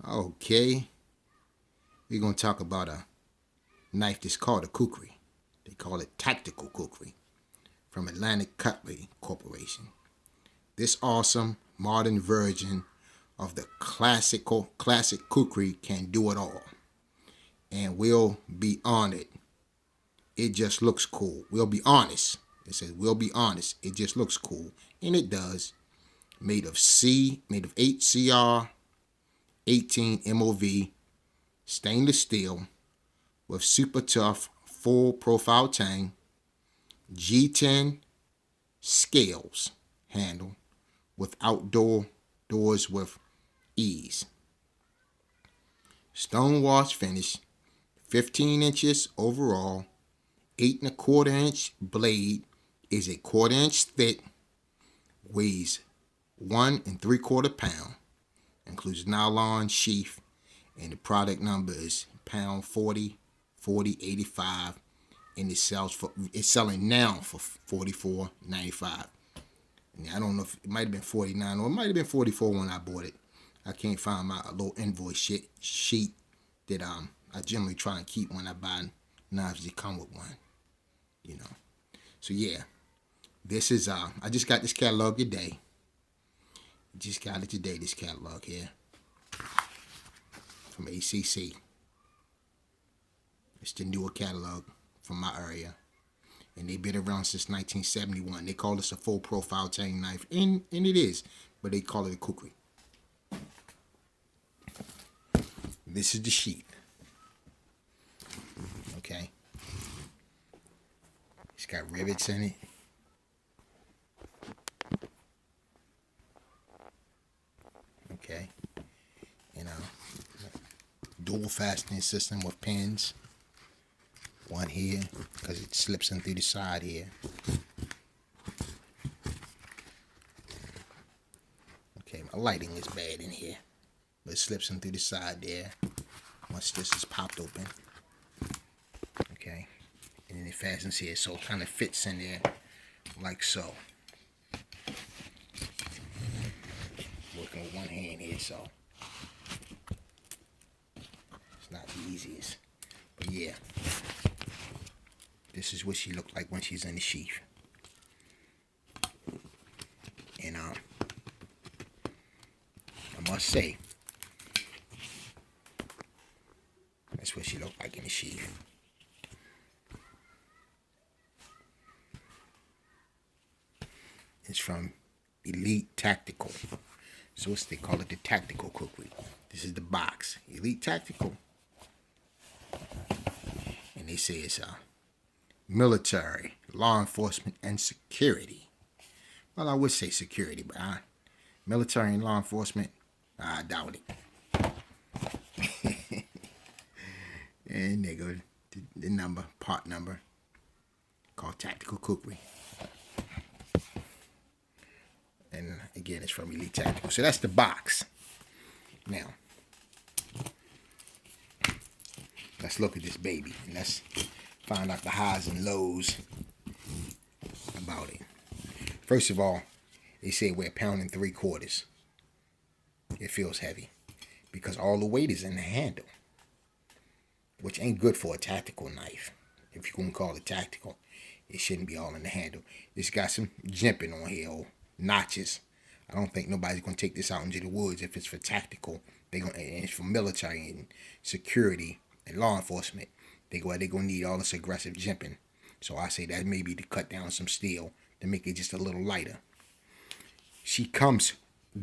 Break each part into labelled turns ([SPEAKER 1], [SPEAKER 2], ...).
[SPEAKER 1] Okay, we're going to talk about a knife that's called a kukri. They call it Tactical Kukri from Atlantic Cutlery Corporation. This awesome modern version of the classic kukri can do it all. And we'll be honored. It just looks cool. We'll be honest. It says we'll be honest. It just looks cool. And it does. Made of 8CR, 18 MOV, stainless steel, with super tough full profile tang, G10 scales handle, with outdoor doors with ease. Stonewash finish, 15 inches overall, 8¼ inch blade, is a 1/4 inch thick, weighs 1¾ pound, includes nylon sheath, and the product number is pound 4085, and it's selling now for $44.95. And I don't know if it might have been 49 or it might have been 44 when I bought it. I can't find my little invoice sheet that I generally try and keep when I buy knives that come with one. So yeah, this is I just got this catalog today. Just got it today. This catalog here from ACC. It's the newer catalog from my area, and they've been around since 1971. They call this a full profile tang knife, and it is, but they call it a kukri. This is the sheath. Okay. It's got rivets in it. Okay. Dual fastening system with pins. One here, because it slips in through the side here. Okay, my lighting is bad in here, but it slips in through the side there once this is popped open. Okay, and then it fastens here, so it kind of fits in there like so. Working with one hand here, so it's not the easiest, but yeah. This is what she looked like when she's in the sheath. And I must say, that's what she looked like in the sheath. It's from Elite Tactical. So what's they call it, the Tactical Kukri. This is the box. Elite Tactical. And they say it's military, law enforcement, and security. Well, I would say security, but military and law enforcement, I doubt it. And there goes the number, part number, called Tactical Kukri. And again, it's from Elite Tactical. So that's the box. Now, let's look at this baby, and let's find out the highs and lows about it. First of all, they say we're 1.75 pounds. It feels heavy because all the weight is in the handle, which ain't good for a tactical knife. If you're gonna call it tactical, it shouldn't be all in the handle. It's got some jimping on here, or notches. I don't think nobody's gonna take this out into the woods if it's for tactical. And it's for military and security and law enforcement. They're gonna need all this aggressive jimping. So I say that maybe to cut down some steel to make it just a little lighter. She comes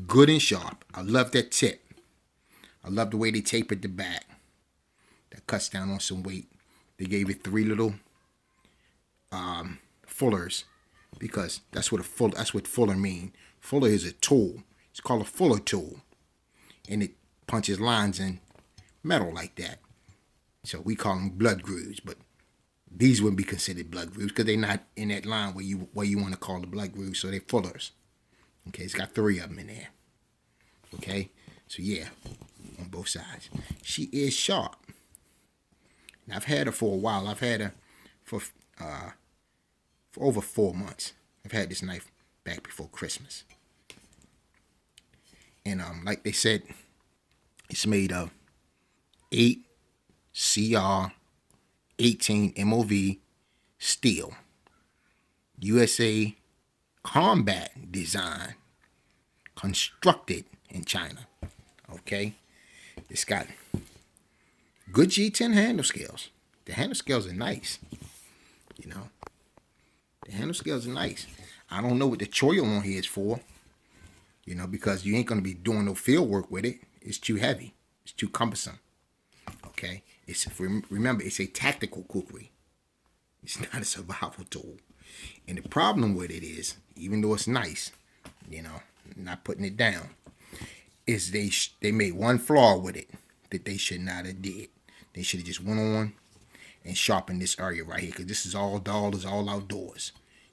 [SPEAKER 1] good and sharp. I love that tip. I love the way they tapered the back. That cuts down on some weight. They gave it 3 little fullers, because that's what fuller mean. Fuller is a tool. It's called a fuller tool, and it punches lines in metal like that. So we call them blood grooves, but these wouldn't be considered blood grooves because they're not in that line where you want to call the blood grooves. So they're fullers. Okay, it's got 3 of them in there. Okay, so yeah, on both sides. She is sharp. Now, I've had her for a while. I've had her for over 4 months. I've had this knife back before Christmas. And like they said, It's made of 8 CR 18 MOV steel, USA combat design, constructed in China. Okay, it's got good G10 handle scales. The handle scales are nice. You know, the handle scales are nice. I don't know what the choil on here is for. You know, because you ain't gonna be doing no field work with it. It's too heavy. It's too cumbersome. Okay, remember it's a tactical kukri. It's not a survival tool. And the problem with it is, even though it's nice, you know, not putting it down, is they made one flaw with it that they should not have did. They should have just went on and sharpened this area right here, because this is all dollars, all outdoors.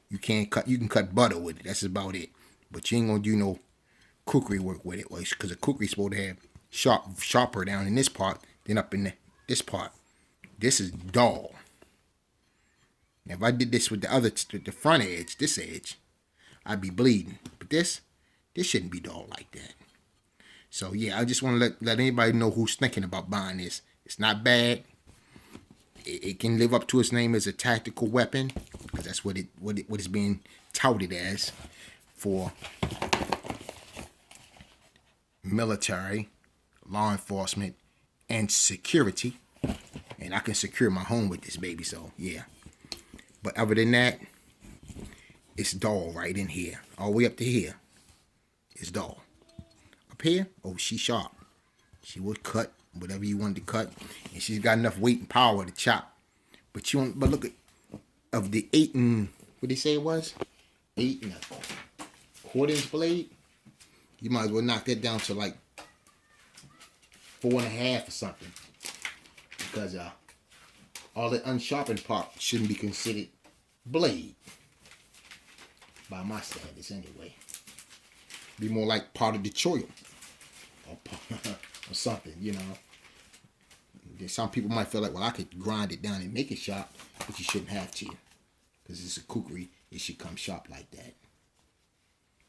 [SPEAKER 1] You can cut butter with it. That's about it. But you ain't gonna do no kukri work with it, because a kukri is supposed to have sharper down in this part than up in this part. This is dull. Now, if I did this with the front edge, this edge, I'd be bleeding. But this shouldn't be dull like that. So yeah, I just want to let anybody know who's thinking about buying this. It's not bad. It can live up to its name as a tactical weapon, because that's what it's being touted as for military, law enforcement, and security. And I can secure my home with this baby, so yeah. But other than that, it's dull right in here. All the way up to here, it's dull. Up here, oh, she's sharp. She would cut whatever you wanted to cut, and she's got enough weight and power to chop. But look at, of the 8 and, what did they say it was? 8 and a quarter inch blade. You might as well knock that down to like 4.5 or something, because all the unsharpened part shouldn't be considered blade by my standards anyway. Be more like part of the choil or something, you know. Some people might feel like, well, I could grind it down and make it sharp, but you shouldn't have to, because it's a kukri. It should come sharp like that.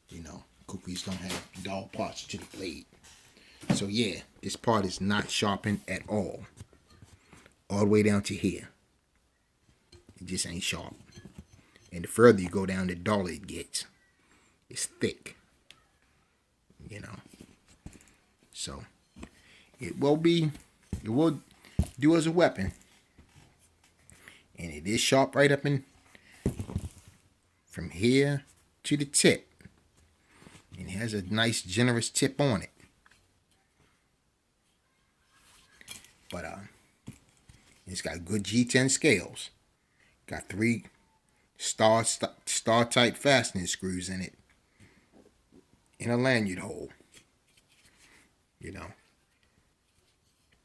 [SPEAKER 1] You know, kukris don't have dull parts to the blade. So yeah, this part is not sharpened at all the way down to here. It just ain't sharp. And the further you go down, the duller it gets. It's thick. You know. So it will do as a weapon. And it is sharp right up in from here to the tip. And it has a nice generous tip on it. But it's got good G10 scales. Got 3 star type fastening screws in it. In a lanyard hole. You know.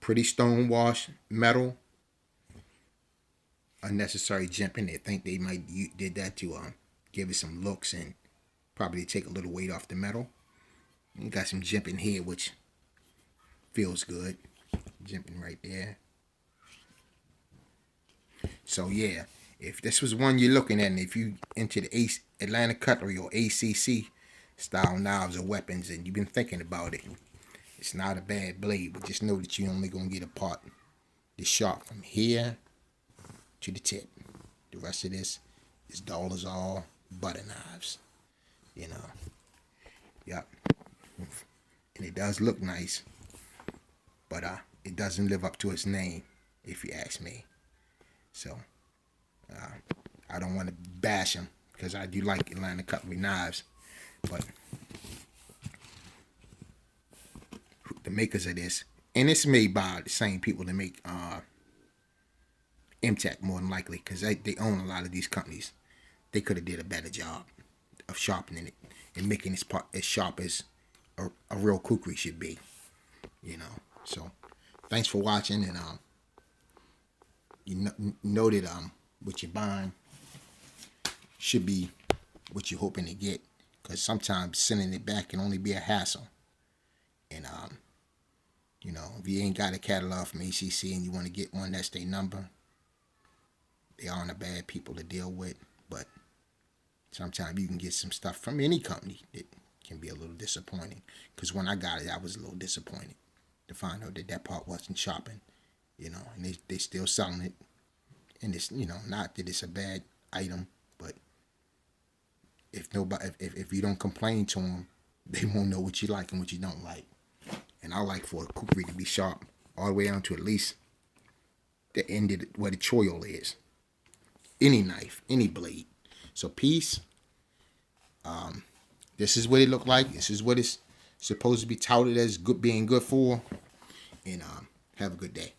[SPEAKER 1] Pretty stone wash metal. Unnecessary jimping. They think they might did that to give it some looks and probably take a little weight off the metal. You got some jimping here, which feels good. Jimping right there. So yeah, if this was one you're looking at, and if you into the Atlantic Cutlery or ACC style knives or weapons, and you've been thinking about it, it's not a bad blade, but just know that you're only gonna get a part that's sharp from here to the tip. The rest of this is dull as all butter knives. You know. Yep. And it does look nice, but it doesn't live up to its name, if you ask me. So I don't want to bash them, because I do like Atlantic Cutlery knives, but the makers of this, and it's made by the same people that make MTech more than likely, because they own a lot of these companies. They could have did a better job of sharpening it and making this part as sharp as a real kukri should be. You know. So thanks for watching, and you know that what you're buying should be what you're hoping to get, because sometimes sending it back can only be a hassle. And you know, if you ain't got a catalog from ACC and you want to get one, that's their number. They aren't a bad people to deal with, but sometimes you can get some stuff from any company that can be a little disappointing. Because when I got it, I was a little disappointed. to find out that that part wasn't sharpened, you know, and they still selling it. And it's, you know, not that it's a bad item, but if you don't complain to them, they won't know what you like and what you don't like. And I like for a kukri to be sharp all the way down to at least the end of where the choil is. Any knife, any blade. So peace. This is what it looked like. This is what it's supposed to be touted as good, being good for. And have a good day.